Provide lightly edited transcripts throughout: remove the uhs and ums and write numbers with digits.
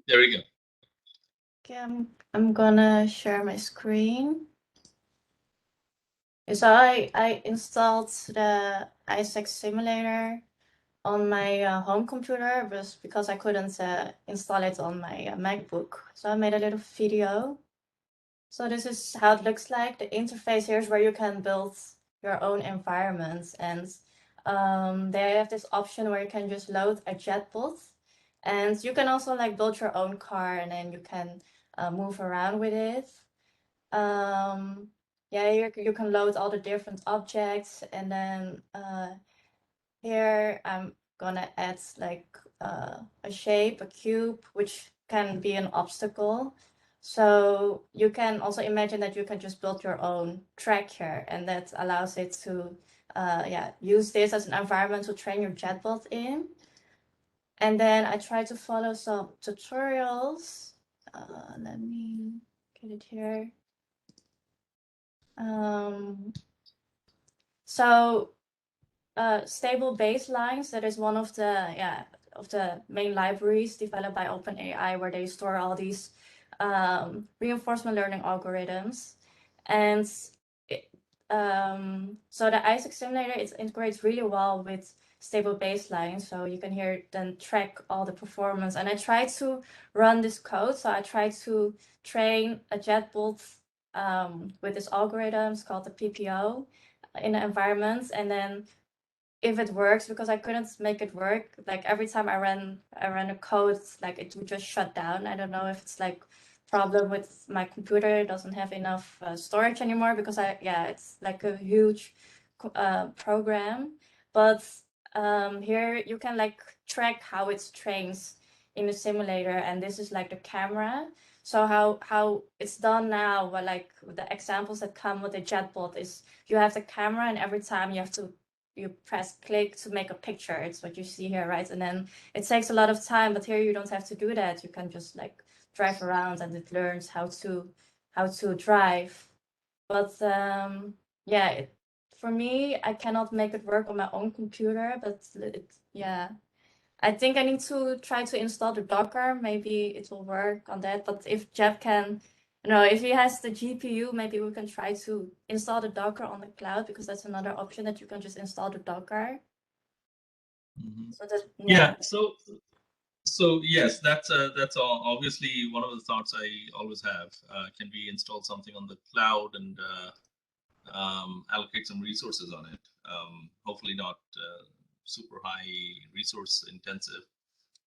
There we go. Okay, I'm gonna share my screen. So I installed the Isaac simulator on my home computer, but because I couldn't install it on my MacBook, so I made a little video. So this is how it looks like. The interface here is where you can build your own environments, and they have this option where you can just load a JetBot, and you can also like build your own car, and then you can move around with it. Yeah, here you can load all the different objects, and then here I'm gonna add like a shape, a cube, which can be an obstacle. So you can also imagine that you can just build your own track here, and that allows it to yeah, use this as an environment to train your chatbot in. And then I try to follow some tutorials. Let me get it here. So stable baselines, that is one of the main libraries developed by OpenAI, where they store all these reinforcement learning algorithms. And so the Isaac simulator, it integrates really well with stable baselines, so you can here then track all the performance. And I tried to run this code, so I tried to train a chatbot with this algorithm. It's called the PPO in the environment, and then if it works, because I couldn't make it work, like every time I ran a code, like it would just shut down. I don't know if it's like problem with my computer, it doesn't have enough storage anymore, because it's like a huge program. But here you can like track how it trains in the simulator, and this is like the camera. So how it's done now, but like the examples that come with the chatbot is you have the camera, and every time you press click to make a picture. It's what you see here, right? And then it takes a lot of time, but here you don't have to do that. You can just like drive around, and it learns how to drive. But yeah, for me, I cannot make it work on my own computer, but yeah. I think I need to try to install the Docker. Maybe it will work on that. But if Jeff can, if he has the GPU, maybe we can try to install the Docker on the cloud, because that's another option, that you can just install the Docker. Mm-hmm. So that, Yeah. So yes, that's obviously one of the thoughts I always have. Can we install something on the cloud and allocate some resources on it? Hopefully not super high resource intensive.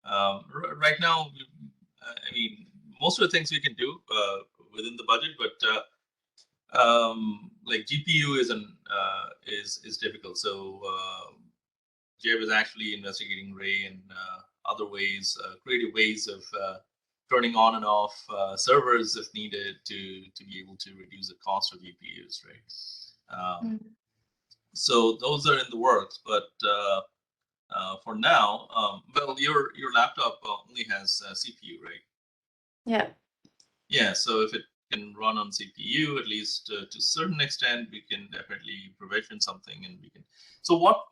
Right now, I mean, most of the things we can do within the budget, but like GPU is difficult. So Jay was actually investigating Ray and other ways, creative ways of turning on and off servers if needed to be able to reduce the cost of GPUs, right? So those are in the works, but for now, well, your laptop only has CPU, right? yeah. Yeah, so if it can run on CPU, at least to a certain extent, we can definitely provision something, and we can. So what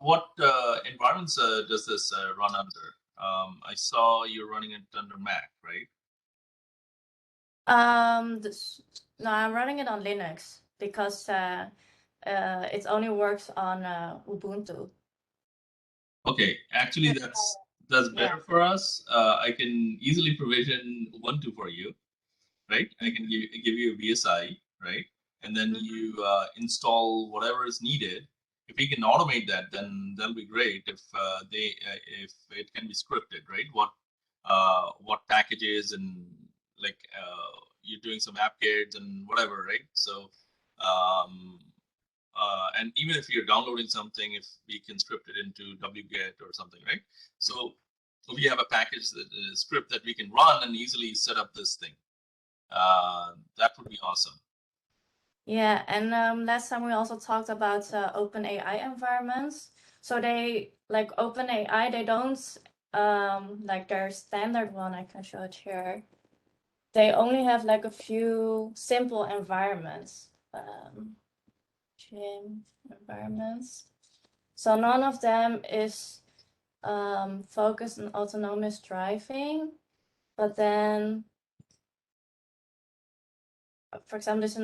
environments does this run under? I saw you're running it under Mac, right? No, I'm running it on Linux, because it only works on Ubuntu. Okay, actually that's better for us. I can easily provision Ubuntu for you, right? I can give you a VSI, right? And then you install whatever is needed. If we can automate that, then that'll be great. If it can be scripted, right? What packages and like you're doing some app kits and whatever, right? So and even if you're downloading something, if we can script it into wget or something, right? So we have a package that is script that we can run and easily set up this thing. That would be awesome. Yeah, and last time we also talked about OpenAI environments. So they like OpenAI, they don't like their standard one. I can show it here. They only have like a few simple environments, gym environments. So none of them is focused on autonomous driving. But then, for example, there's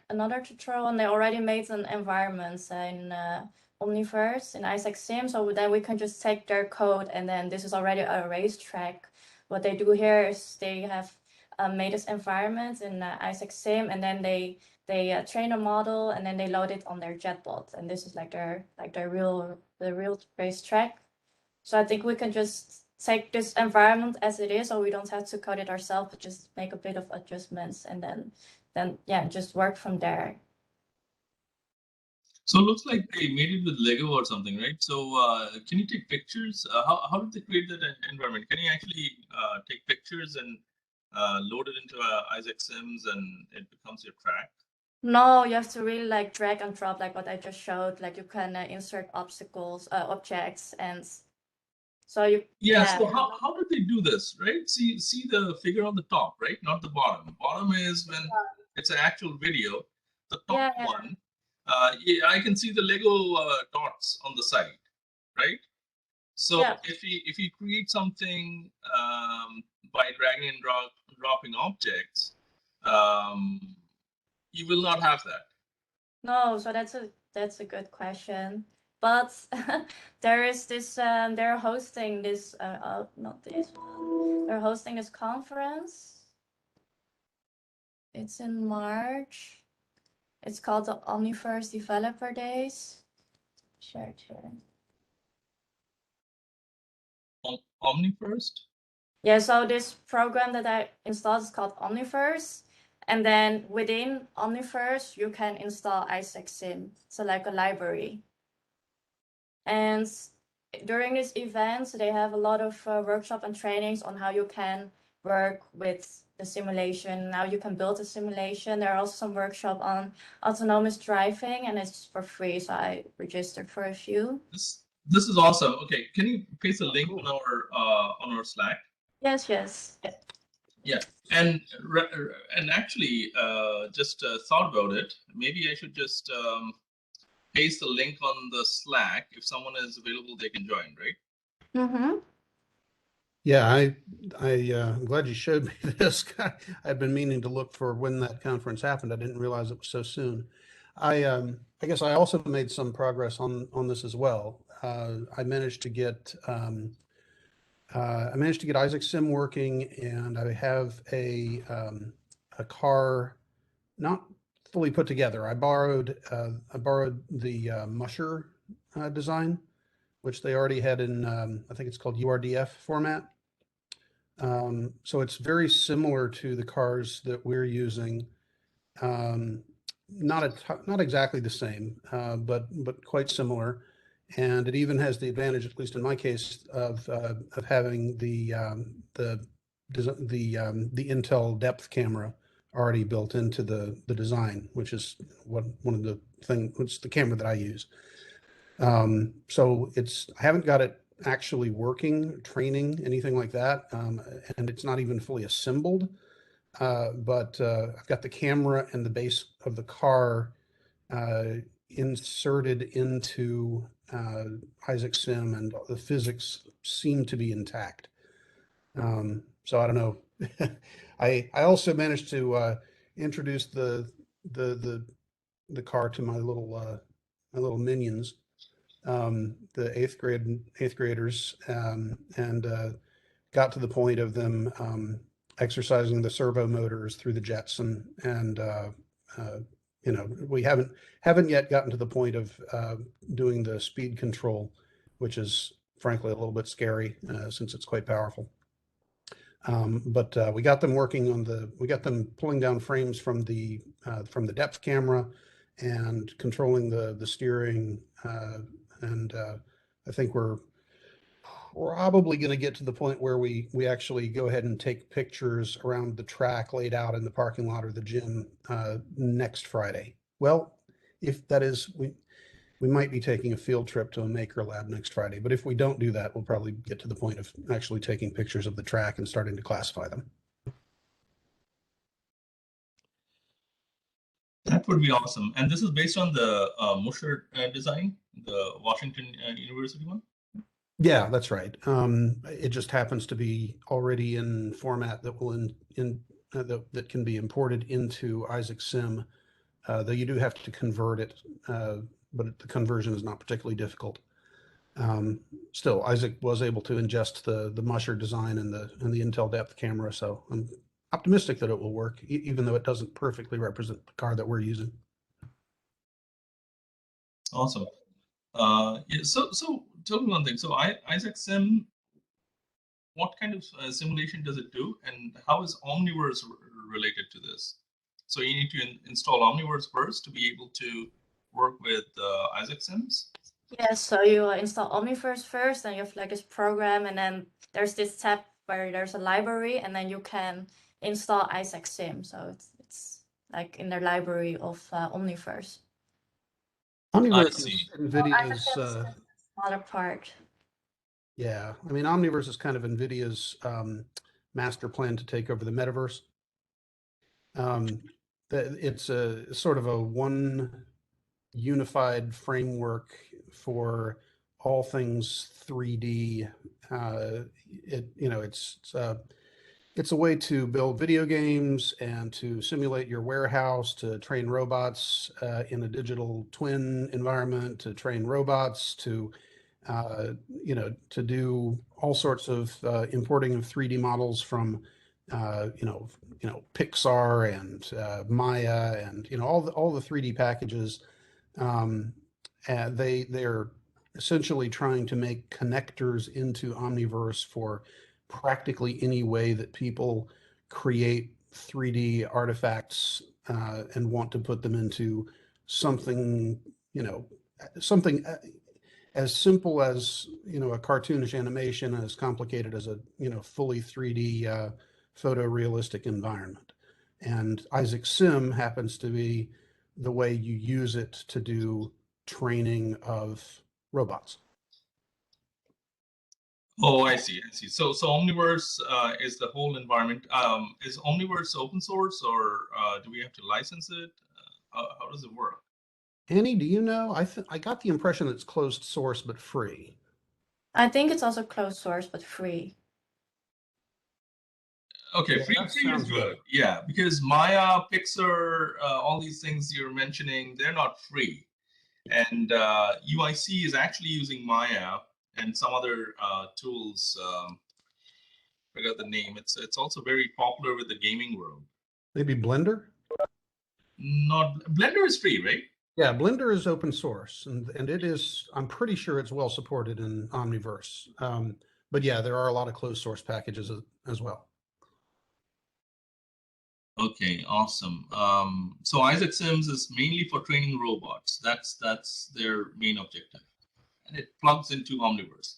another tutorial, and they already made an environment in Omniverse in Isaac Sim. So then we can just take their code, and then this is already a racetrack. What they do here is they have made this environment in Isaac Sim, and then they train a model, and then they load it on their JetBot, and this is like their real racetrack. So I think we can just take this environment as it is, or we don't have to code it ourselves, but just make a bit of adjustments, and then yeah, just work from there. So it looks like they made it with Lego or something, right? So can you take pictures? How did they create that environment? Can you actually take pictures and load it into Isaac Sims and it becomes your track? No, you have to really like drag and drop, like what I just showed. Like you can insert objects, and so you Yeah. So how did they do this, right? See the figure on the top, right? Not the bottom. Bottom is when it's an actual video. The top one, yeah, I can see the Lego dots on the side, right? So if you create something by dragging and dropping objects, you will not have that. No, so that's a good question. But there is this they're hosting this not this one. They're hosting this conference. It's in March. It's called the Omniverse Developer Days. Share. Omniverse? Yeah, so this program that I installed is called Omniverse. And then within Omniverse, you can install Isaac Sim. So like a library. And during this event, they have a lot of workshop and trainings on how you can work with the simulation. Now you can build a simulation. There are also some workshop on autonomous driving, and it's for free. So I registered for a few. This is awesome. Okay, can you paste a link on our Slack? Yes. Yeah, and actually, just thought about it. Maybe I should just paste the link on the Slack. If someone is available, they can join, right? Mm-hmm. Yeah, I'm glad you showed me this. I've been meaning to look for when that conference happened. I didn't realize it was so soon. I guess I also made some progress on this as well. I managed to get Isaac Sim working, and I have a car not fully put together. I borrowed the Musher design, which they already had in I think it's called URDF format. So it's very similar to the cars that we're using. Not exactly the same, but quite similar. And it even has the advantage, at least in my case, of having the Intel depth camera already built into the design, which is one of the things. It's the camera that I use. So I haven't got it actually working, training, anything like that, and it's not even fully assembled. But I've got the camera and the base of the car inserted into Isaac Sim, and the physics seem to be intact. So I don't know. I also managed to introduce the car to my little minions, the eighth graders, and got to the point of them exercising the servo motors through the jets, and we haven't yet gotten to the point of doing the speed control, which is frankly a little bit scary since it's quite powerful. But we got them pulling down frames from the depth camera and controlling the steering, and I think we're probably going to get to the point where we actually go ahead and take pictures around the track laid out in the parking lot or the gym next Friday. Well, if that is, we might be taking a field trip to a maker lab next Friday, but if we don't do that, we'll probably get to the point of actually taking pictures of the track and starting to classify them. That would be awesome. And this is based on the Musher design, the Washington University one? Yeah, that's right. It just happens to be already in format that will that can be imported into Isaac Sim, though you do have to convert it, but the conversion is not particularly difficult. Still, Isaac was able to ingest the musher design and the Intel depth camera, so I'm optimistic that it will work, even though it doesn't perfectly represent the card that we're using. Awesome. Yeah, so tell me one thing. So Isaac Sim, what kind of simulation does it do, and how is Omniverse related to this? So you need to install Omniverse first to be able to work with Isaac Sims. Yes, so you install Omniverse first, and you have like this program, and then there's this tab where there's a library, and then you can install Isaac Sim. So it's like in the library of Omniverse. I Omniverse see. is Isaac NVIDIA's, Sim is the smaller part. yeah, I mean, Omniverse is kind of NVIDIA's master plan to take over the metaverse. It's a sort of a one unified framework for all things 3D. It's a way to build video games and to simulate your warehouse, to train robots in a digital twin environment, to train robots, to do all sorts of importing of 3D models from Pixar and Maya and all the 3D packages. And they're essentially trying to make connectors into Omniverse for practically any way that people create 3D artifacts and want to put them into something, something as simple as a cartoonish animation, as complicated as a fully 3D photorealistic environment. And Isaac Sim happens to be the way you use it to do training of robots. Oh, I see. I see. So Omniverse is the whole environment. Is Omniverse open source, or do we have to license it? How does it work? Annie, do you know? I got the impression that it's closed source but free. I think it's also closed source but free. Okay, Yeah, free that free is sounds good. right. Yeah, because Maya, Pixar, all these things you're mentioning, they're not free. And UIC is actually using Maya and some other tools. I forgot the name. It's also very popular with the gaming world. Maybe Blender? Not Blender is free, right? Yeah, Blender is open source, and it is. I'm pretty sure it's well supported in Omniverse. But yeah, there are a lot of closed source packages as well. Okay, awesome. So Isaac Sims is mainly for training robots. That's their main objective, and it plugs into Omniverse.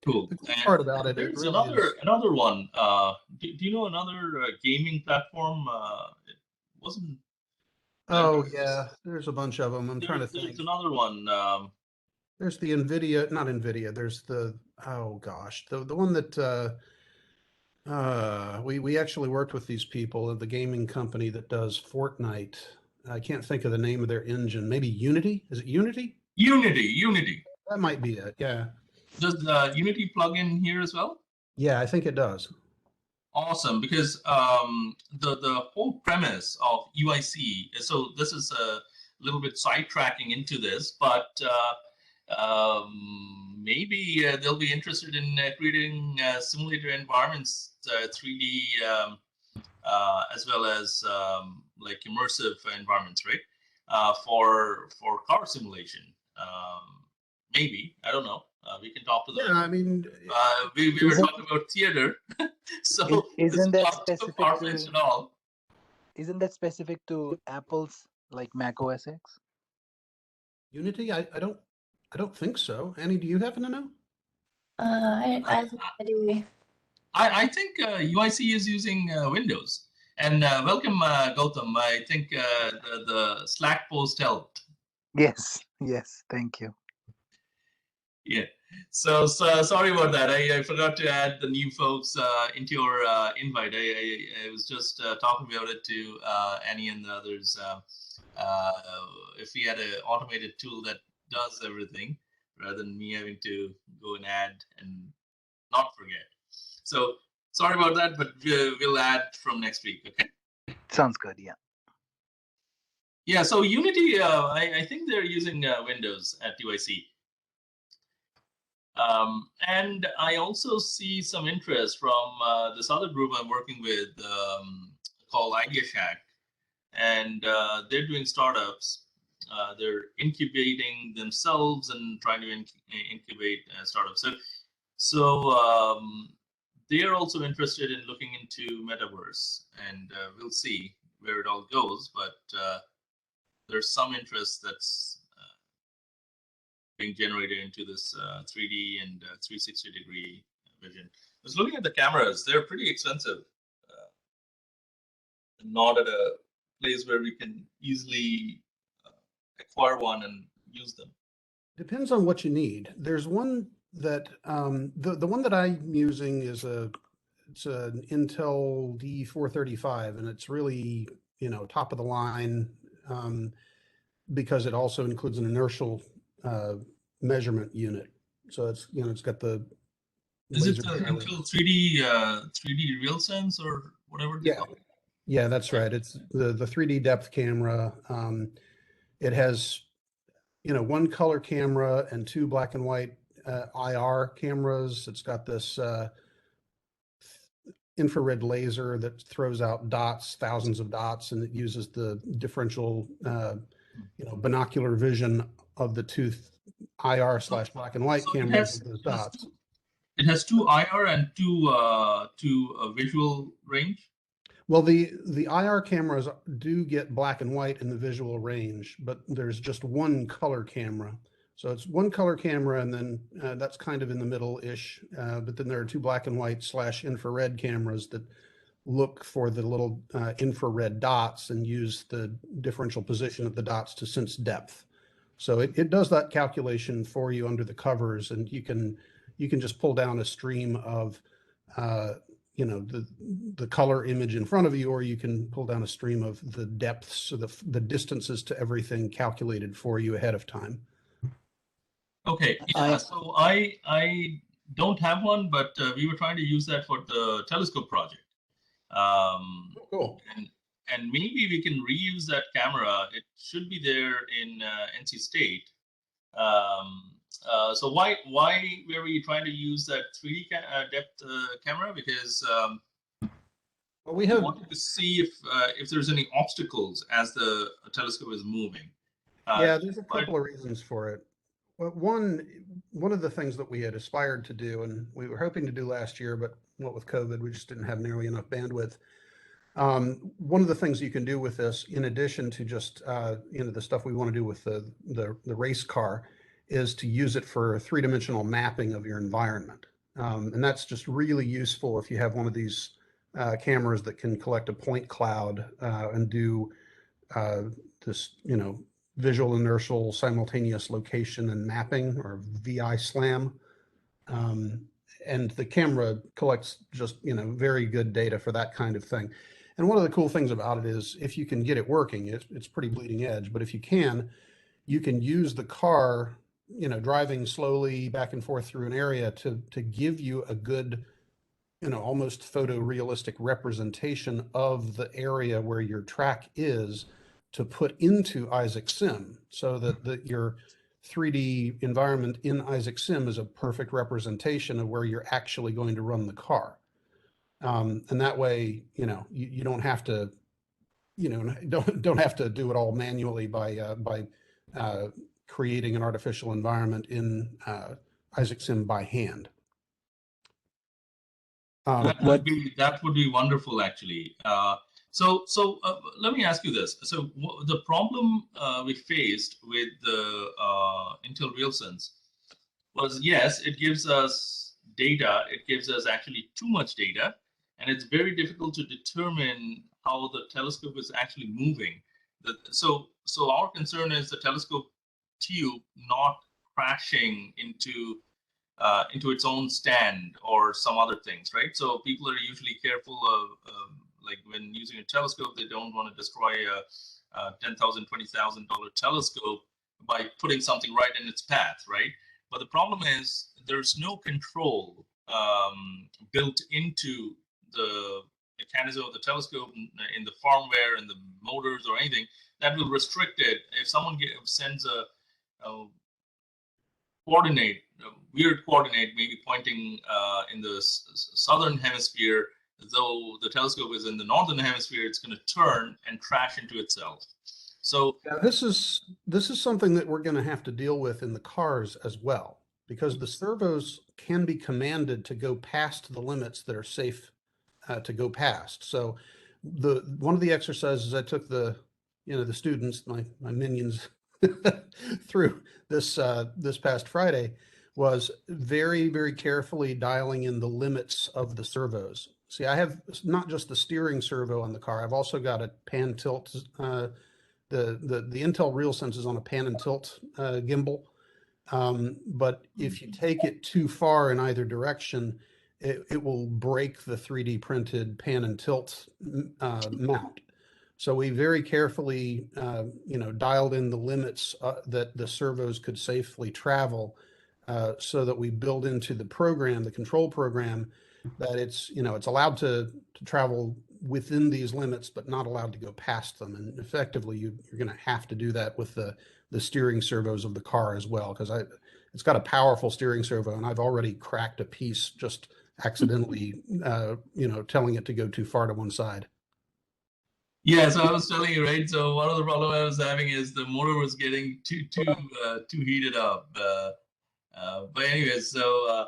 Cool. The cool And part about it there's really is. another one. Do you know another gaming platform? It wasn't. Oh yeah, there's a bunch of them. I'm trying to There's think. another one. There's the NVIDIA, not NVIDIA. There's oh gosh, the one that we actually worked with these people at the gaming company that does Fortnite. I can't think of the name of their engine. Maybe Unity? Is it Unity? Unity. That might be it. Yeah. Does Unity plug in here as well? Yeah, I think it does. Awesome, because the whole premise of UIC. So this is a little bit sidetracking into this, but maybe they'll be interested in creating simulator environments, 3D, as well as like immersive environments, right? For car simulation. Maybe, I don't know. We can talk to them. Yeah, I mean, We were talking about theater, so Isn't that so specific far-fetched at all. Isn't that specific to Apple's like Mac OS X? Unity, I don't think so. Annie, do you happen to know? I think UIC is using Windows. And welcome, Gautam. I think the Slack post helped. Yes, yes, thank you. Yeah. So sorry about that. I forgot to add the new folks into your invite. I was just talking about it to Annie and the others. Uh, if we had an automated tool that does everything, rather than me having to go and add and not forget. So sorry about that, but we'll add from next week. Okay. Sounds good. Yeah. Yeah. So Unity, I think they're using Windows at UIC. And I also see some interest from this other group I'm working with called Idea Shack, and they're doing startups. They're incubating themselves and trying to incubate startups. So they're also interested in looking into metaverse, and we'll see where it all goes. But there's some interest that's being generated into this 3D and 360-degree vision. I was looking at the cameras; they're pretty expensive. Not at a place where we can easily acquire one and use them. Depends on what you need. There's one that the one that I'm using is it's an Intel D435, and it's really, you know, top of the line, because it also includes an inertial measurement unit. So it's, you know, it's got the Is it laser the trailer. Intel 3D RealSense or whatever? Yeah, yeah, that's right. It's the 3D depth camera. It has, you know, one color camera and two black and white IR cameras. It's got this infrared laser that throws out dots, thousands of dots, and it uses the differential, you know, binocular vision of the two IR / black and white So cameras with those dots. It has two IR and two visual range. Well, the IR cameras do get black and white in the visual range, but there's just one color camera. So it's one color camera, and then that's kind of in the middle-ish. But then there are two black and white / infrared cameras that look for the little infrared dots and use the differential position of the dots to sense depth. So it does that calculation for you under the covers, and you can just pull down a stream of you know, the color image in front of you, or you can pull down a stream of the depths, so the distances to everything calculated for you ahead of time. Okay, yeah. So I don't have one, but we were trying to use that for the telescope project. Cool. And maybe we can reuse that camera. It should be there in NC State. So why were we trying to use that 3D depth camera? Because Well, we have wanted to see if there's any obstacles as the telescope is moving. yeah, there's a couple of reasons for it. Well, one of the things that we had aspired to do, and we were hoping to do last year, but what with COVID, we just didn't have nearly enough bandwidth. One of the things you can do with this, in addition to just you know, the stuff we want to do with the race car, is to use it for three-dimensional mapping of your environment, and that's just really useful if you have one of these cameras that can collect a point cloud and do this, you know, visual inertial simultaneous location and mapping, or VI SLAM. And the camera collects just, you know, very good data for that kind of thing. And one of the cool things about it is, if you can get it working, it's pretty bleeding edge, but if you can use the car, you know, driving slowly back and forth through an area to give you a good, you know, almost photorealistic representation of the area where your track is, to put into Isaac Sim, so that your 3D environment in Isaac Sim is a perfect representation of where you're actually going to run the car. And that way, you know, you don't have to, you know, don't have to do it all manually by creating an artificial environment in Isaac Sim by hand. That would be wonderful, actually. So let me ask you this. So the problem we faced with the Intel RealSense was, yes, it gives us data. It gives us actually too much data, and it's very difficult to determine how the telescope is actually moving. So our concern is the telescope tube not crashing into its own stand or some other things, right? So people are usually careful of like when using a telescope, they don't want to destroy a $10,000, $20,000 telescope by putting something right in its path, right? But the problem is there's no control built into the mechanism of the telescope in the firmware and the motors or anything that will restrict it. If someone sends a weird coordinate, maybe pointing in the southern hemisphere, though the telescope is in the northern hemisphere, it's going to turn and crash into itself. So yeah, this is something that we're going to have to deal with in the cars as well, because the servos can be commanded to go past the limits that are safe to go past. So one of the exercises I took the students, my minions through this past Friday was very, very carefully dialing in the limits of the servos. See, I have not just the steering servo on the car, I've also got a pan tilt. The Intel RealSense is on a pan and tilt gimbal. But if you take it too far in either direction, it will break the 3D printed pan and tilt mount. So we very carefully, dialed in the limits that the servos could safely travel, so that we build into the program, the control program, that it's allowed to travel within these limits, but not allowed to go past them. And effectively, you're going to have to do that with the steering servos of the car as well, because it's got a powerful steering servo, and I've already cracked a piece just accidentally, telling it to go too far to one side. yeah, so I was telling you, right? So one of the problem I was having is the motor was getting too heated up. But anyways, so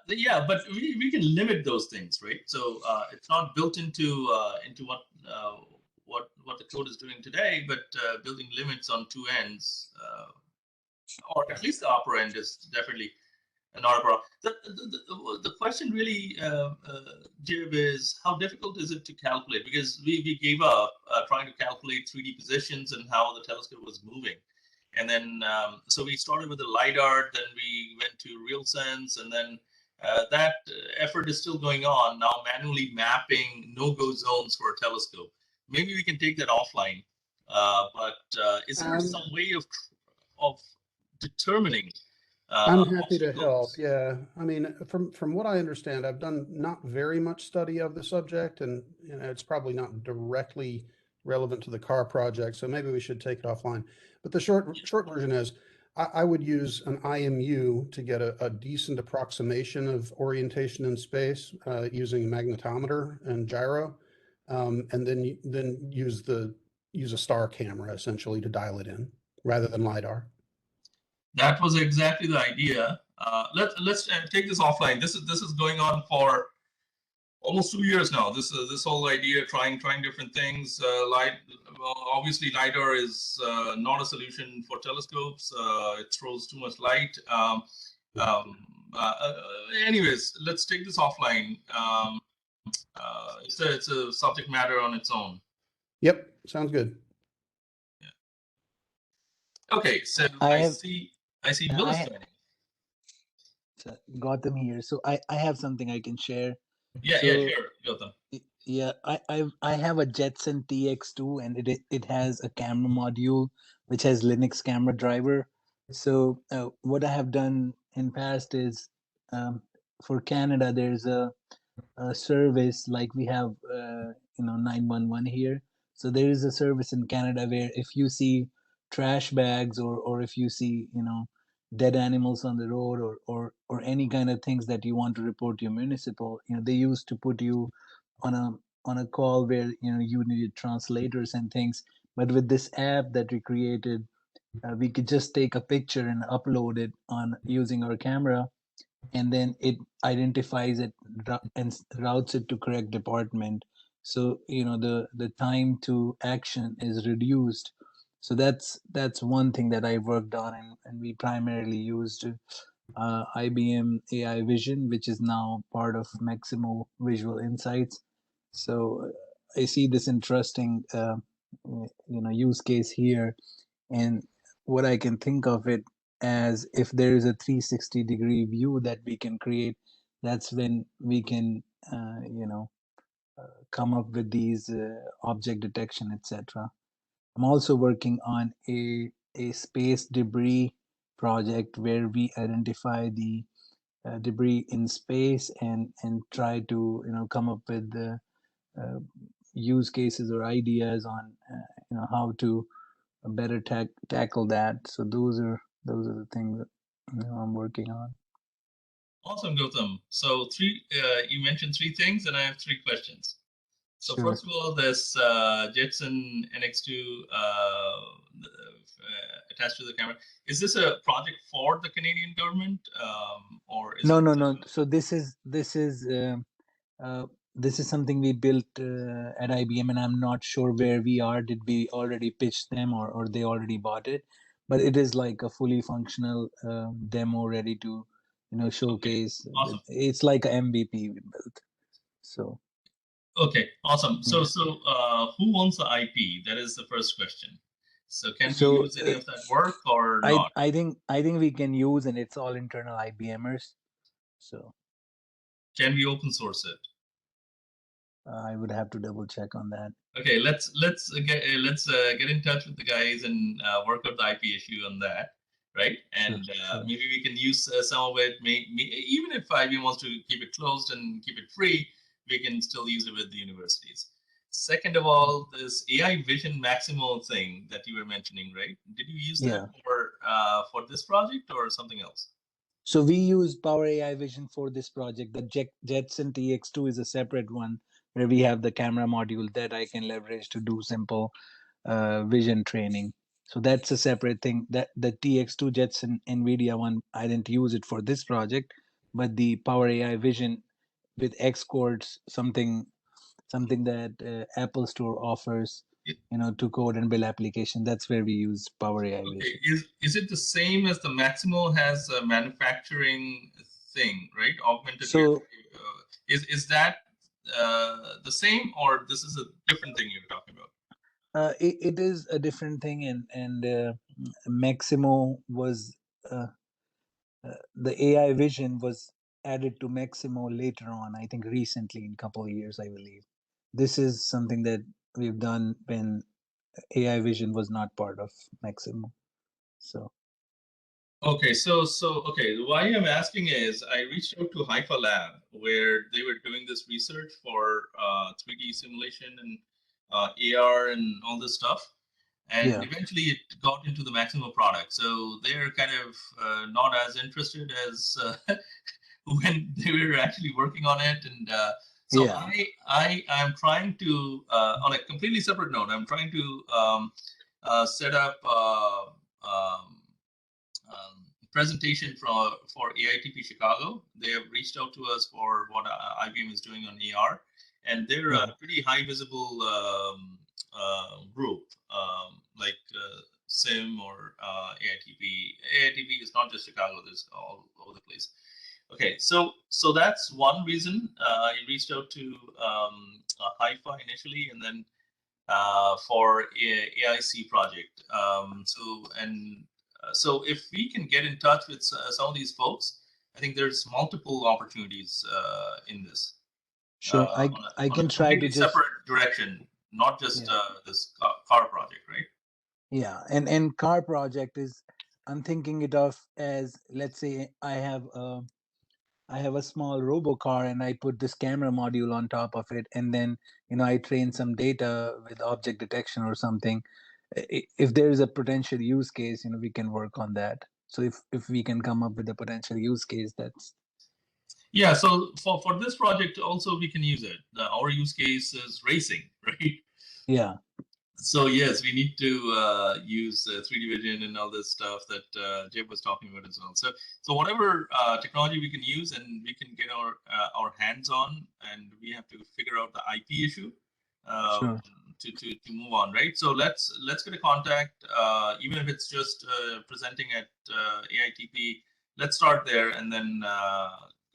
yeah, but we can limit those things, right? So it's not built into what the code is doing today, but building limits on two ends, or at least the upper end is definitely not a problem. The question really, Jib, is how difficult is it to calculate? Because we gave up trying to calculate 3D positions and how the telescope was moving. And then, so we started with the LiDAR, then we went to RealSense, and then that effort is still going on now, manually mapping no-go zones for a telescope. Maybe we can take that offline, but is there some way of determining? I'm happy to help. obstacles? Yeah, I mean, from what I understand, I've done not very much study of the subject, and it's probably not directly relevant to the car project, so maybe we should take it offline. But the short version is, I would use an IMU to get a decent approximation of orientation in space using magnetometer and gyro, and then use a star camera essentially to dial it in rather than LiDAR. That was exactly the idea. Let's take this offline. This is going on for almost 2 years now. This whole idea, trying different things. Obviously, LiDAR is not a solution for telescopes. It throws too much light. Anyways, let's take this offline. It's a subject matter on its own. Yep, sounds good. Okay, so I see Bill is joining. So Gautam here. So I have something I can share. Yeah, So, sure, Gautam. Yeah, I have a Jetson TX2, and it has a camera module which has Linux camera driver. So what I have done in past is, for Canada there's a service like we have 911 here. So there is a service in Canada where if you see trash bags, or if you see dead animals on the road, or any kind of things that you want to report to your municipal, they used to put you on a call where you needed translators and things. But with this app that we created, we could just take a picture and upload it on using our camera, and then it identifies it and routes it to correct department. So the time to action is reduced. So that's one thing that I worked on, and we primarily used IBM AI Vision, which is now part of Maximo Visual Insights. So I see this interesting use case here, and what I can think of it as if there is a 360-degree view that we can create, that's when we can, come up with these object detection, etc. I'm also working on a space debris project where we identify the debris in space and try to come up with the use cases or ideas on how to better tackle that. So those are the things that I'm working on. Awesome, Gautam. So you mentioned three things, and I have three questions. So Sure. first of all, this Jetson NX2 attached to the camera. Is this a project for the Canadian government, or is No, it? no. So this is something we built at IBM, and I'm not sure where we are. Did we already pitch them, or they already bought it? But it is like a fully functional demo, ready to showcase. Awesome. It's like a MVP we built. So. Okay, awesome. So, Yeah. Who owns the IP? That is the first question. So, can we So, use any of that work or not? I think we can use, and it's all internal IBMers. So, can we open source it? I would have to double check on that. Okay, let's get in touch with the guys and work out the IP issue on that, right? And Sure. maybe we can use some of it. Even if IBM wants to keep it closed and keep it free, we can still use it with the universities. Second of all, this AI Vision Maximo thing that you were mentioning, right? Did you use that for this project or something else? So we use Power AI Vision for this project. The Jetson TX2 is a separate one where we have the camera module that I can leverage to do simple vision training. So that's a separate thing. That the TX2 Jetson NVIDIA one, I didn't use it for this project, but the Power AI Vision with Xcode, something that Apple Store offers, to code and build application. That's where we use Power AI Vision. Okay, is it the same as the Maximo has a manufacturing thing, right? Augmented reality. Is that the same, or this is a different thing you're talking about? It is a different thing, and Maximo was the AI Vision was added to Maximo later on. I think recently, in a couple of years, I believe. This is something that we've done when AI Vision was not part of Maximo. So. Okay, so why I'm asking is I reached out to Haifa Lab where they were doing this research for 3D simulation and AR and all this stuff, and eventually it got into the Maximo product. So they're kind of not as interested as when they were actually working on it, and so I am trying to on a completely separate note. I'm trying to set up. Presentation for AITP Chicago. They have reached out to us for what IBM is doing on AR, and they're a pretty high visible group like SIM or AITP. AITP is not just Chicago; there's all over the place. Okay, so that's one reason I reached out to Haifa initially, and then for AIC project. So if we can get in touch with some of these folks, I think there's multiple opportunities in this. Sure, I can try to just separate direction, not just this car project, right? Yeah, and car project is, I'm thinking it of as, let's say I have a small robo car and I put this camera module on top of it, and then I train some data with object detection or something. If there is a potential use case, we can work on that. So if we can come up with a potential use case, that's so for this project also we can use it. Our use case is racing, right? Yeah. So yes, we need to use 3D vision and all this stuff that Jeb was talking about as well. So whatever technology we can use and we can get our hands on, and we have to figure out the IP issue to move on, right? So let's get a contact, even if it's just presenting at AITP. Let's start there and then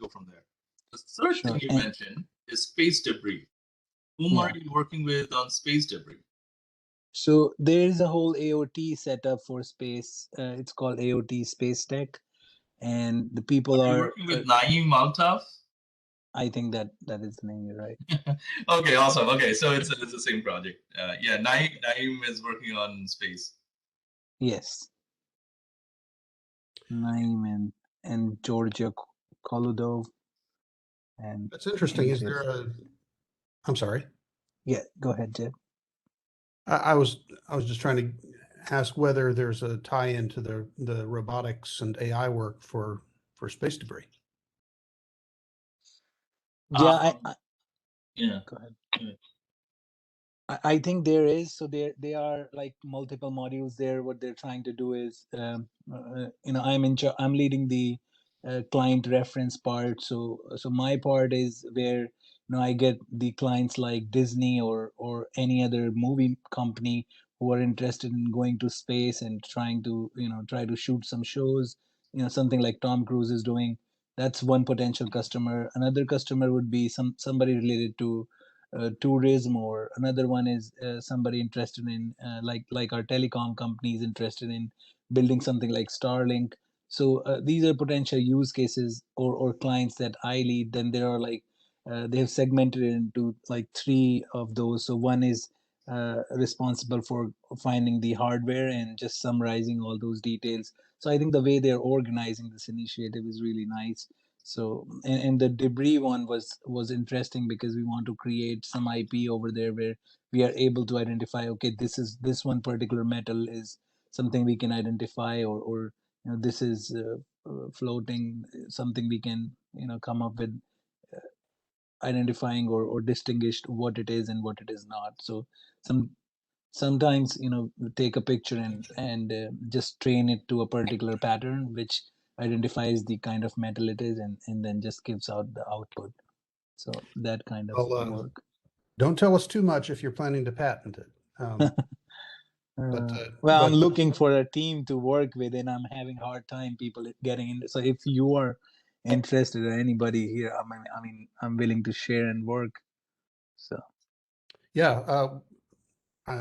go from there. The third thing you mentioned is space debris. Whom are you working with on space debris? So there is a whole AOT setup for space. It's called AOT Space Tech, and the people Are you are. working with Naeem Altaf? I think that is the name. You're right. Okay, awesome. Okay, so it's the same project. Yeah, Naeem is working on space. Yes. Naeem and Georgia Koludov and That's interesting. Is Jeff. there I'm sorry. Yeah, go ahead, Jeff. I was just trying to ask whether there's a tie-in to the robotics and AI work for space debris. Yeah, Yeah. go ahead. I think there is. So they are like multiple modules there. What they're trying to do is, I'm leading the client reference part. So my part is where I get the clients like Disney or any other movie company who are interested in going to space and trying to try to shoot some shows. Something like Tom Cruise is doing. That's one potential customer. Another customer would be somebody related to tourism, or another one is somebody interested in like our telecom companies interested in building something like Starlink. So these are potential use cases or clients that I lead. Then there are like they have segmented it into like three of those. So one is responsible for finding the hardware and just summarizing all those details. So I think the way they're organizing this initiative is really nice. So and the debris one was interesting because we want to create some IP over there where we are able to identify, okay, this one particular metal is something we can identify, or this is floating, something we can come up with identifying or distinguished what it is and what it is not. So sometimes take a picture and just train it to a particular pattern which identifies the kind of metal it is, and then just gives out the output. So that kind of Well, work. don't tell us too much if you're planning to patent it. Well, I'm but looking for a team to work with, and I'm having a hard time people getting in. So if you are interested or anybody here, I mean, I'm willing to share and work. So yeah,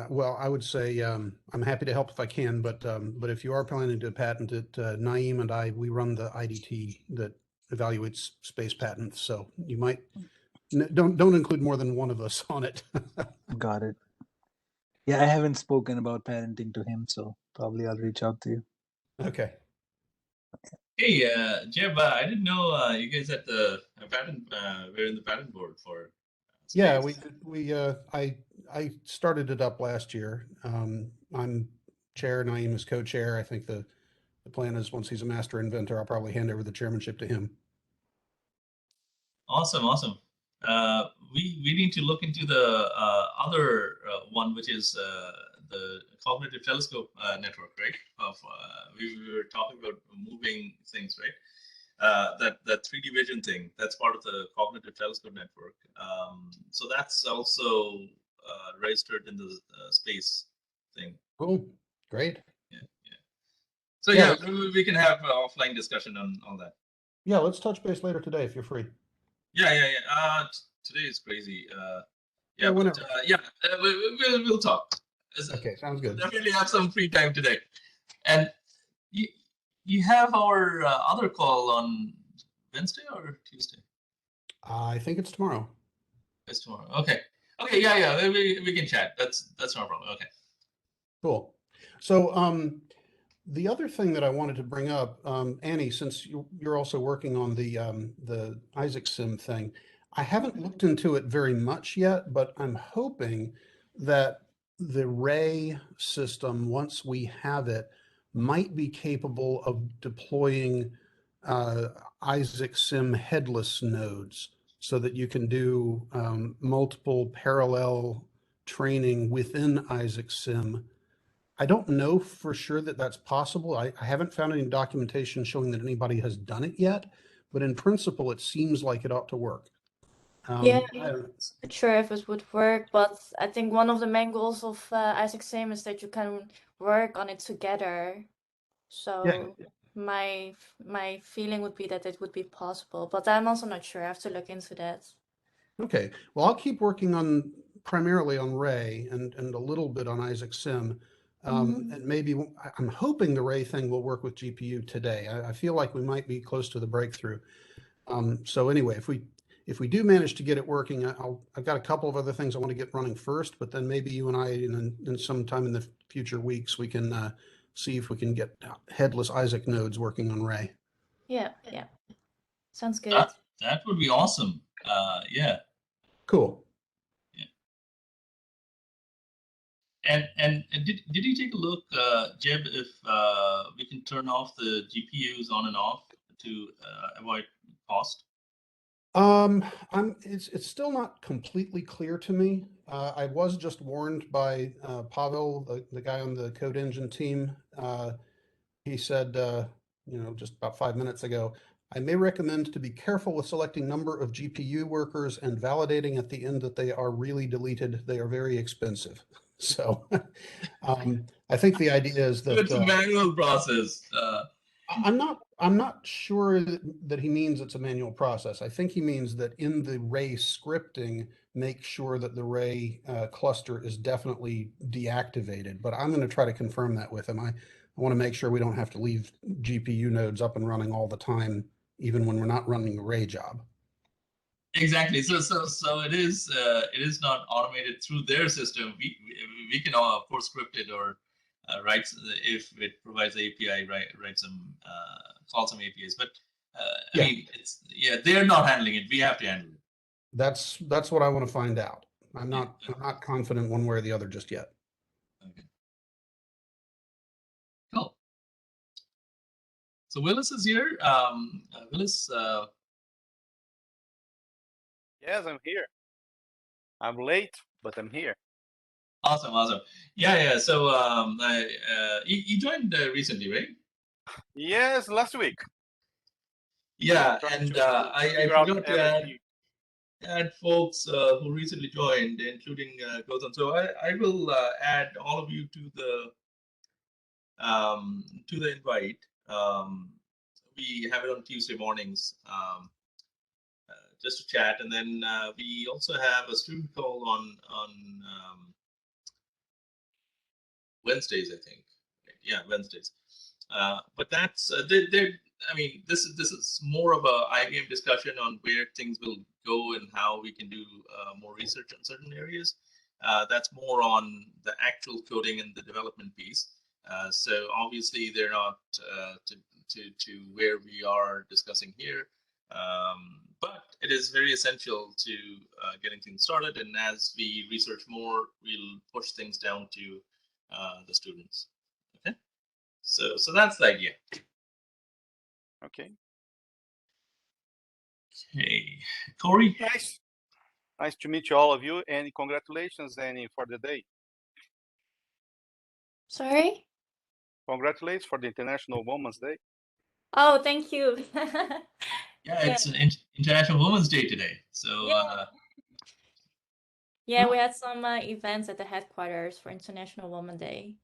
well, I would say I'm happy to help if I can, but if you are planning to patent it, Naeem and we run the IDT that evaluates space patents. So you might don't include more than one of us on it. got it. Yeah, I haven't spoken about parenting to him, so probably I'll reach out to you. Okay. Hey, Jeb, I didn't know you guys at the patent were in the patent board for space. Yeah, I started it up last year. I'm chair, Naeem is co-chair. I think the plan is once he's a master inventor, I'll probably hand over the chairmanship to him. Awesome. We need to look into the other one, which is the Cognitive Telescope network, right? We were talking about moving things, right? That 3D vision thing, that's part of the Cognitive Telescope network. So that's also registered in the space thing. Cool, great. Yeah. So Yeah, we can have an offline discussion on all that. Yeah, let's touch base later today if you're free. Yeah. Today is crazy. Yeah, whenever. We'll talk. Okay, sounds good. Definitely have some free time today. And you have our other call on Wednesday or Tuesday? I think it's tomorrow. It's tomorrow. Okay. Yeah. We can chat. That's no problem. Okay. Cool. So the other thing that I wanted to bring up, Annie, since you're also working on the Isaac Sim thing, I haven't looked into it very much yet, but I'm hoping that the Ray system, once we have it, might be capable of deploying Isaac Sim headless nodes so that you can do multiple parallel training within Isaac Sim. I don't know for sure that that's possible. I haven't found any documentation showing that anybody has done it yet, but in principle, it seems like it ought to work. Yeah, I'm not sure if it would work, but I think one of the main goals of Isaac Sim is that you can work on it together. So my feeling would be that it would be possible, but I'm also not sure. I have to look into that. Okay, well, I'll keep working on primarily on Ray and a little bit on Isaac Sim. And maybe I'm hoping the Ray thing will work with GPU today. I feel like we might be close to the breakthrough. So anyway, if we do manage to get it working, I've got a couple of other things I want to get running first, but then maybe you and I, in some time in the future weeks, we can see if we can get headless Isaac nodes working on Ray. Yeah, yeah. Sounds good. That would be awesome. Yeah. Cool. And did you take a look, Jeb, if we can turn off the GPUs on and off to avoid cost? It's still not completely clear to me. I was just warned by Pavel, the guy on the Code Engine team. He said, just about 5 minutes ago, I may recommend to be careful with selecting number of GPU workers and validating at the end that they are really deleted. They are very expensive. So I think the idea is that It's a manual process. I'm not sure that he means it's a manual process. I think he means that in the Ray scripting, make sure that the Ray cluster is definitely deactivated. But I'm going to try to confirm that with him. I want to make sure we don't have to leave GPU nodes up and running all the time, even when we're not running a Ray job. Exactly. So it is not automated through their system. We can of course script it or write if it provides the API, write some call some APIs. But I mean, they're not handling it. We have to handle it. That's what I want to find out. I'm not confident one way or the other just yet. Okay. Cool. So Willis is here. Willis. Yes, I'm here. I'm late, but I'm here. Awesome. Yeah. So you joined recently, right? Yes, last week. Yeah, Trying and to I figure out forgot to everything. add folks who recently joined, including Gautam. So I will add all of you to the invite. We have it on Tuesday mornings. Just to chat, and then we also have a student call on Wednesdays, I think. Yeah, Wednesdays. But that's I mean, this is more of a IBM discussion on where things will go and how we can do more research on certain areas. That's more on the actual coding and the development piece. So obviously they're not to where we are discussing here. But it is very essential to getting things started, and as we research more, we'll push things down to the students. Okay, so that's the idea. Okay. Okay, Corey. Nice to meet you, all of you, and congratulations, Annie, for the day. Sorry? Congratulations for the International Women's Day. Oh, thank you. Yeah, it's International Women's Day today. So yeah, we had some events at the headquarters for International Women's Day.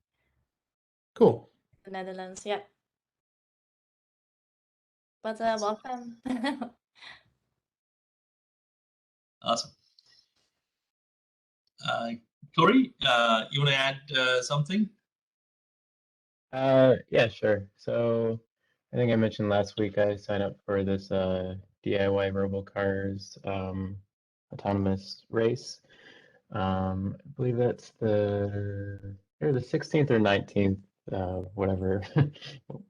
Cool. The Netherlands, yeah. But welcome. Awesome. Corey, you want to add something? Yeah, sure. So I think I mentioned last week I signed up for this DIY Robocars autonomous race. I believe that's the 16th or 19th, whatever,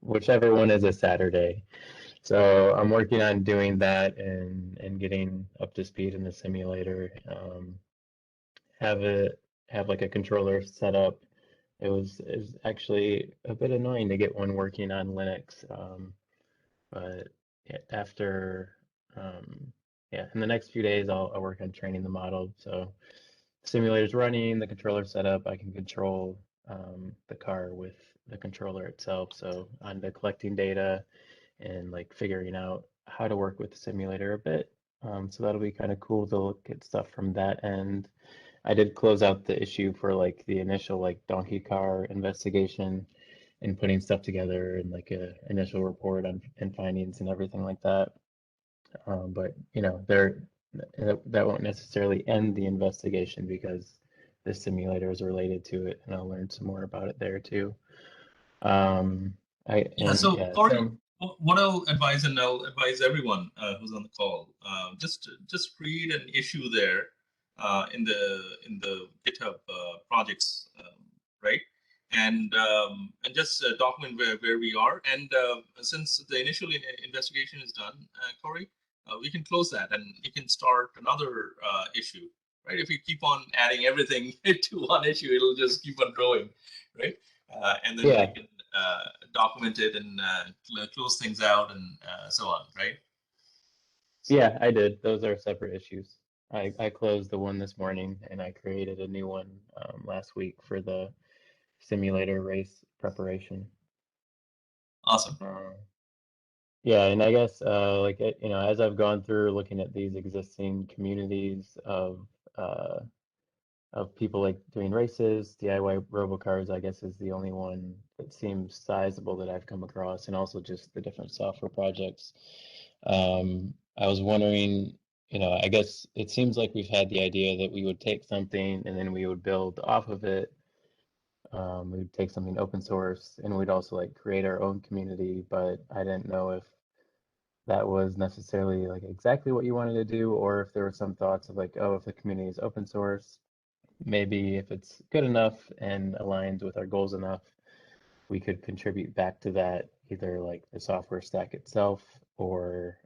whichever one is a Saturday. So I'm working on doing that and getting up to speed in the simulator. Have like a controller set up. Is actually a bit annoying to get one working on Linux, but after in the next few days I'll work on training the model. So the simulator's running, the controller set up, I can control the car with the controller itself. So on to collecting data and like figuring out how to work with the simulator a bit. So that'll be kind of cool to look at stuff from that end. I did close out the issue for like the initial like donkey car investigation and putting stuff together and like a initial report on and findings and everything like that. But you know, that won't necessarily end the investigation because the simulator is related to it, and I'll learn some more about it there too. So Corey, Sam, what I'll advise, and I'll advise everyone who's on the call, just create an issue there in the GitHub projects, right? And just document where we are. And since the initial investigation is done, Corey, we can close that, and you can start another issue, right? If you keep on adding everything to one issue, it'll just keep on growing, right? And then yeah. we can document it and close things out and so on, right? Yeah, I did. Those are separate issues. I closed the one this morning and I created a new one last week for the simulator race preparation. Awesome. Yeah, and I guess as I've gone through looking at these existing communities of people like doing races, DIY robocars, I guess is the only one that seems sizable that I've come across, and also just the different software projects. I was wondering, I guess it seems like we've had the idea that we would take something and then we would build off of it. We would take something open source and we'd also like create our own community, but I didn't know if that was necessarily like exactly what you wanted to do, or if there were some thoughts of like, oh, if the community is open source, maybe if it's good enough and aligns with our goals enough, we could contribute back to that, either like the software stack itself, or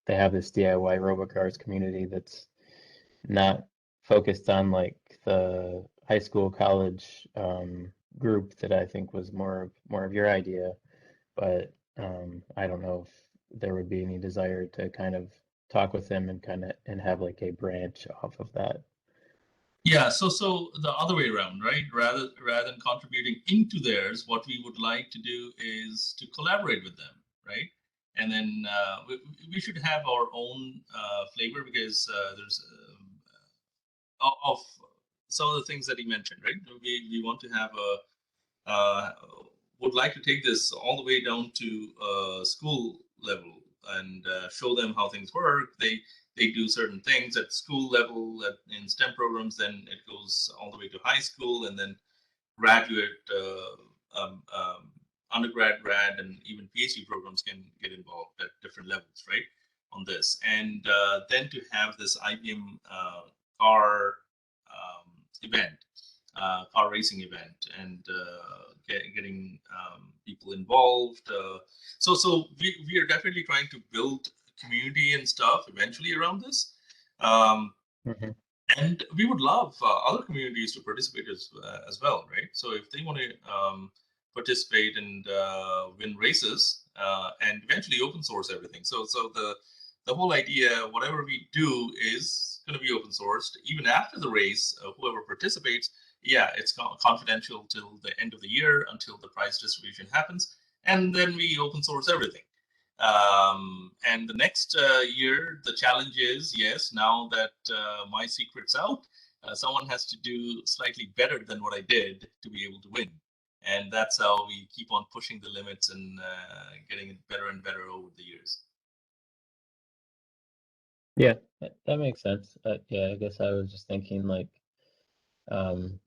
they have this DIY robocars community that's not focused on like the high school, college group that I think was more of your idea. But I don't know if there would be any desire to kind of talk with them and have like a branch off of that. Yeah, so the other way around, right? Rather than contributing into theirs, what we would like to do is to collaborate with them, right? And then we should have our own flavor, because there's of some of the things that he mentioned, right? We want to have would like to take this all the way down to school level and show them how things work. They do certain things at school level in STEM programs, then it goes all the way to high school, and then graduate, undergrad, grad, and even PhD programs can get involved at different levels, right, on this. And then to have this IBM car event, car racing event, and getting people involved. So we are definitely trying to build community and stuff eventually around this. And we would love other communities to participate as well, right? So if they want to participate and win races and eventually open source everything. So the whole idea, whatever we do is going to be open sourced. Even after the race, whoever participates, yeah, it's confidential till the end of the year, until the prize distribution happens. And then we open source everything. And the next year, the challenge is, yes, now that my secret's out, someone has to do slightly better than what I did to be able to win. And that's how we keep on pushing the limits and getting it better and better over the years. Yeah, that makes sense. Yeah, I guess I was just thinking like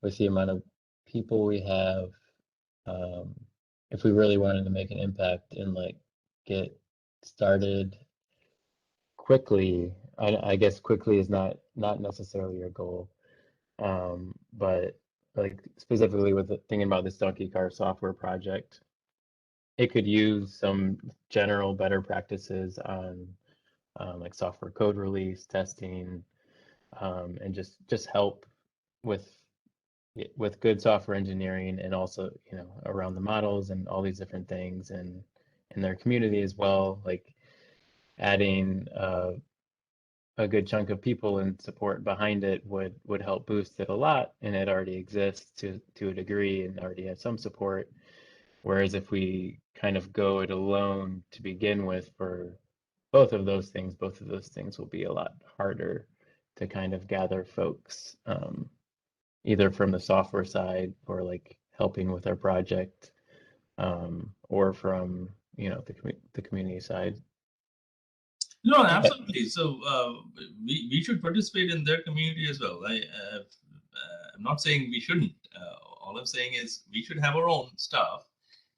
with the amount of people we have, if we really wanted to make an impact and like get started quickly, I guess quickly is not necessarily your goal, but like specifically with thinking about this donkey car software project, it could use some general better practices on like software code release, testing, and just help with good software engineering, and also around the models and all these different things, and in their community as well, like adding a good chunk of people and support behind it would help boost it a lot, and it already exists to a degree and already has some support. Whereas if we kind of go it alone to begin with for both of those things will be a lot harder to kind of gather folks, either from the software side or like helping with our project, or from the community side. No, absolutely. So we should participate in their community as well. I'm not saying we shouldn't. All I'm saying is we should have our own stuff,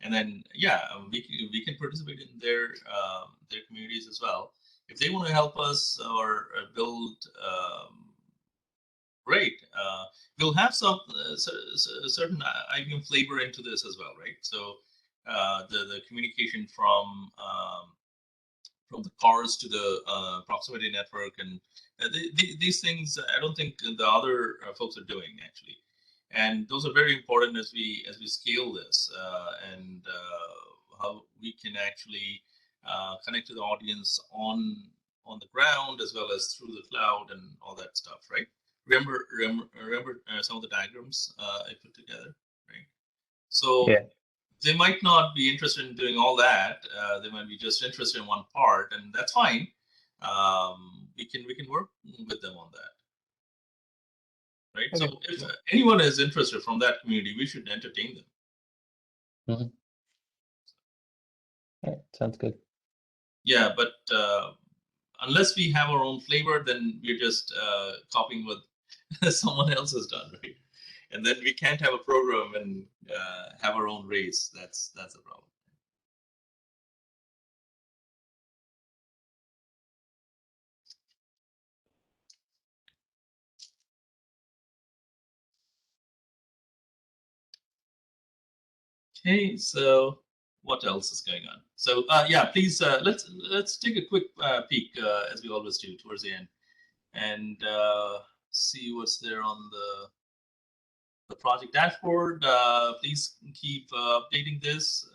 and then yeah, we can participate in their communities as well. If they want to help us or build, great. We'll have some certain IBM flavor into this as well, right? So the communication from the cars to the proximity network, and these things I don't think the other folks are doing actually, and those are very important as we scale this, and how we can actually connect to the audience on the ground as well as through the cloud and all that stuff, right? Remember some of the diagrams I put together, right? So Yeah. they might not be interested in doing all that. They might be just interested in one part, and that's fine. We can work with them on that, right? Okay. So if anyone is interested from that community, we should entertain them. All right, sounds good. Yeah, but unless we have our own flavor, then we're just copying what someone else has done, right? And then we can't have a program and have our own race. That's the problem. Okay, so what else is going on? So yeah, please let's take a quick peek as we always do towards the end, and see what's there on the project dashboard. Please keep updating this.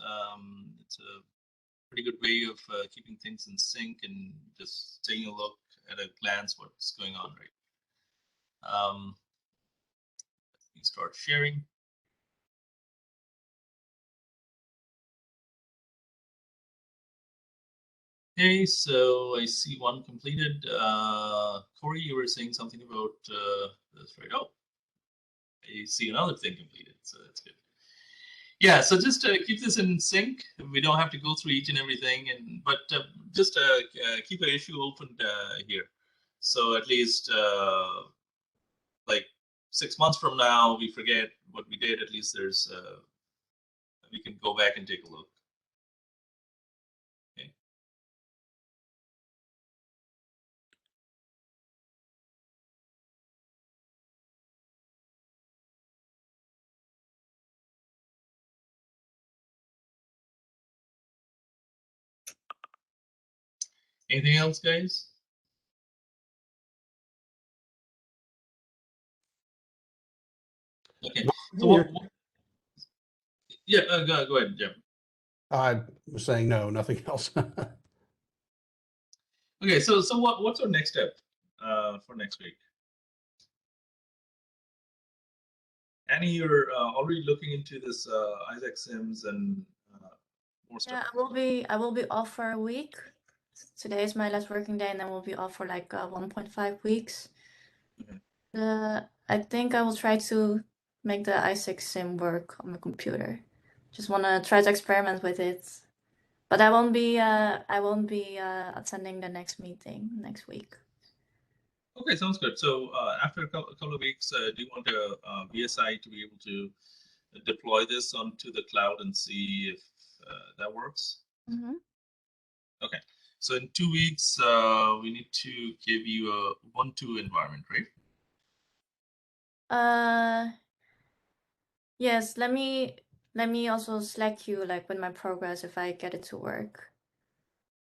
It's a pretty good way of keeping things in sync and just taking a look at a glance what's going on, right? Let me start sharing. Okay, so I see one completed. Corey, you were saying something about this, right? Oh, I see another thing completed, so that's good. Yeah, so just keep this in sync. We don't have to go through each and everything, but just keep an issue open here. So at least like 6 months from now, we forget what we did. At least there's we can go back and take a look. Okay. Anything else, guys? Okay. So yeah, go ahead, Jim. I was saying no, nothing else. Okay, so what's our next step for next week? Annie, you're already looking into this Isaac Sims and more stuff. Yeah, I will be off for a week. Today is my last working day, and then we'll be off for like 1.5 weeks. Okay. I think I will try to make the Isaac Sim work on my computer. Just want to try to experiment with it. But I won't be attending the next meeting next week. Okay, sounds good. So after a couple of weeks, do you want VSI to be able to deploy this onto the cloud and see if that works? Mm-hmm. Okay. So in 2 weeks, we need to give you a Ubuntu environment, right? Yes, let me also Slack you like with my progress if I get it to work.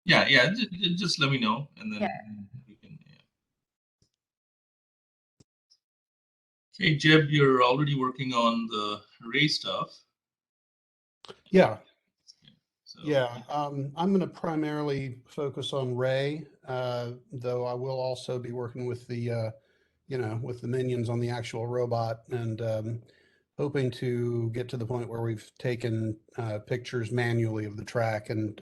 Yeah, just let me know, and then we can. Yeah. Okay, Jeb, you're already working on the Ray stuff. Yeah. So, Yeah, I'm going to primarily focus on Ray, though I will also be working with the, with the minions on the actual robot, and hoping to get to the point where we've taken pictures manually of the track and,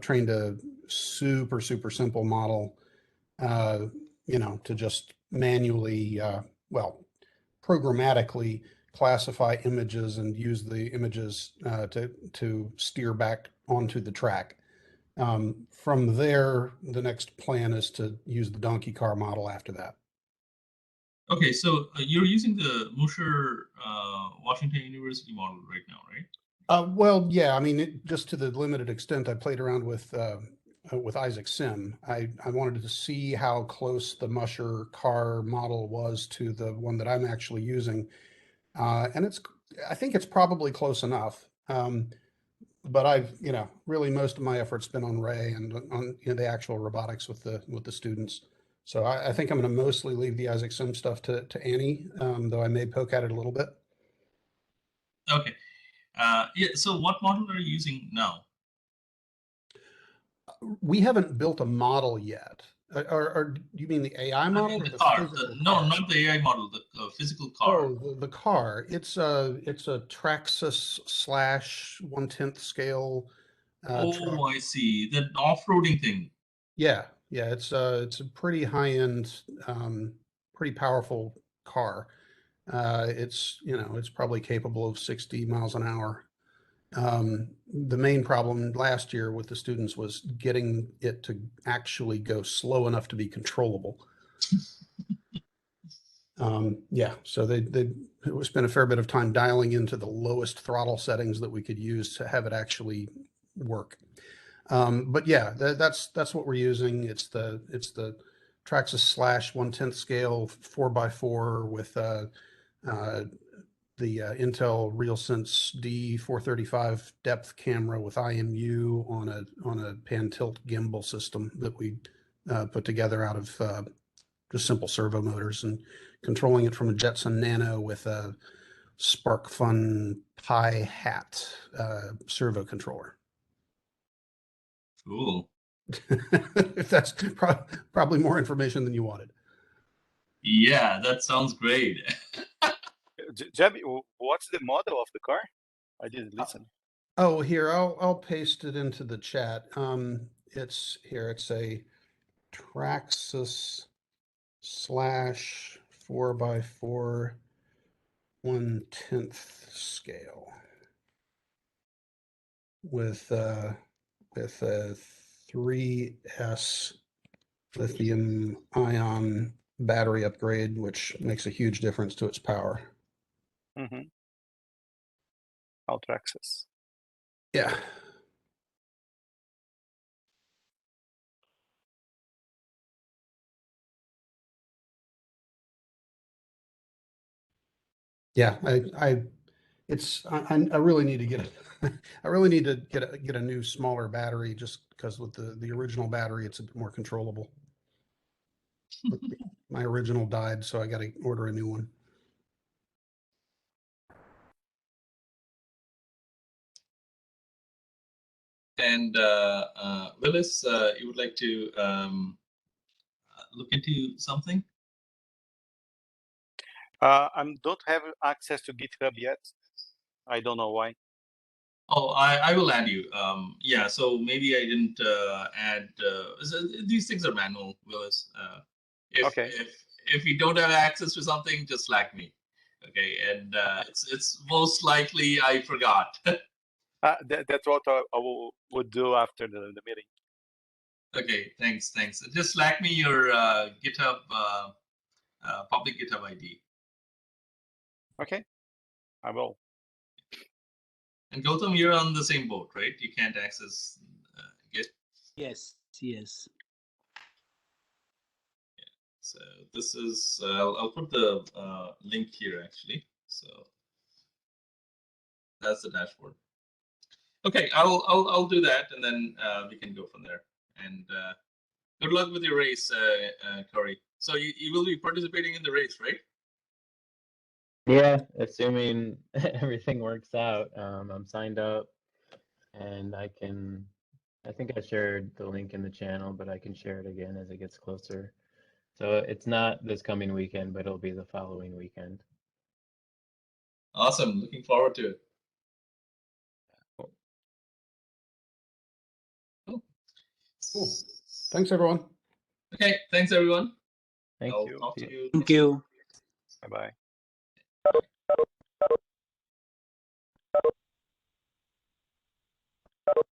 trained a super simple model, to just manually, programmatically classify images and use the images to steer back onto the track. From there, the next plan is to use the donkey car model after that. Okay, so you're using the Musher Washington University model right now, right? Well, yeah, I mean, just to the limited extent I played around with Isaac Sim, I wanted to see how close the Musher car model was to the one that I'm actually using, and I think it's probably close enough. But I've, really most of my effort's been on Ray and on the actual robotics with the students. So I think I'm going to mostly leave the Isaac Sim stuff to Annie, though I may poke at it a little bit. Okay. Yeah. So what model are you using now? We haven't built a model yet. Or do you mean the AI I model mean or the the car. physical No, car? not the AI model. The physical car. Oh, the car. It's a Traxxas / 1/10 scale truck. Oh, I see. The off-roading thing. Yeah, it's a pretty high-end, pretty powerful car. It's probably capable of 60 miles an hour. The main problem last year with the students was getting it to actually go slow enough to be controllable. Yeah, so they spent a fair bit of time dialing into the lowest throttle settings that we could use to have it actually work. But yeah, that's what we're using. It's the Traxxas / 1/10 scale 4x4 with the Intel RealSense D435 depth camera with IMU on a pan tilt gimbal system that we put together out of just simple servo motors, and controlling it from a Jetson Nano with a SparkFun Pi Hat servo controller. Cool. That's probably more information than you wanted. Yeah, that sounds great. Jeb, what's the model of the car? I didn't listen. Oh, here, I'll paste it into the chat. It's a Traxxas / 4x4 1/10 scale with a 3S lithium ion battery upgrade, which makes a huge difference to its power. Mm-hmm. Traxxas. Yeah. Yeah, I really need to get I really need to get a new smaller battery, just because with the original battery it's a bit more controllable. My original died, so I got to order a new one. And Willis, you would like to look into something? I don't have access to GitHub yet. I don't know why. Oh, I will add you. Yeah, so maybe I didn't add. These things are manual, Willis. Okay. If you don't have access to something, just Slack me. Okay, and it's most likely I forgot. That's what I would do after the meeting. Okay, thanks. Just Slack me your GitHub public GitHub ID. Okay, I will. And Gautam, you're on the same boat, right? You can't access Git. Yes. So this is I'll put the link here actually. So that's the dashboard. Okay, I'll do that, and then we can go from there. And good luck with your race, Corey. So you will be participating in the race, right? Yeah, assuming everything works out. I'm signed up, and I think I shared the link in the channel, but I can share it again as it gets closer. So it's not this coming weekend, but it'll be the following weekend. Awesome. Looking forward to it. Cool. Thanks, everyone. Okay. Thanks, everyone. Thank I'll you. talk to you. Thank you. Bye-bye.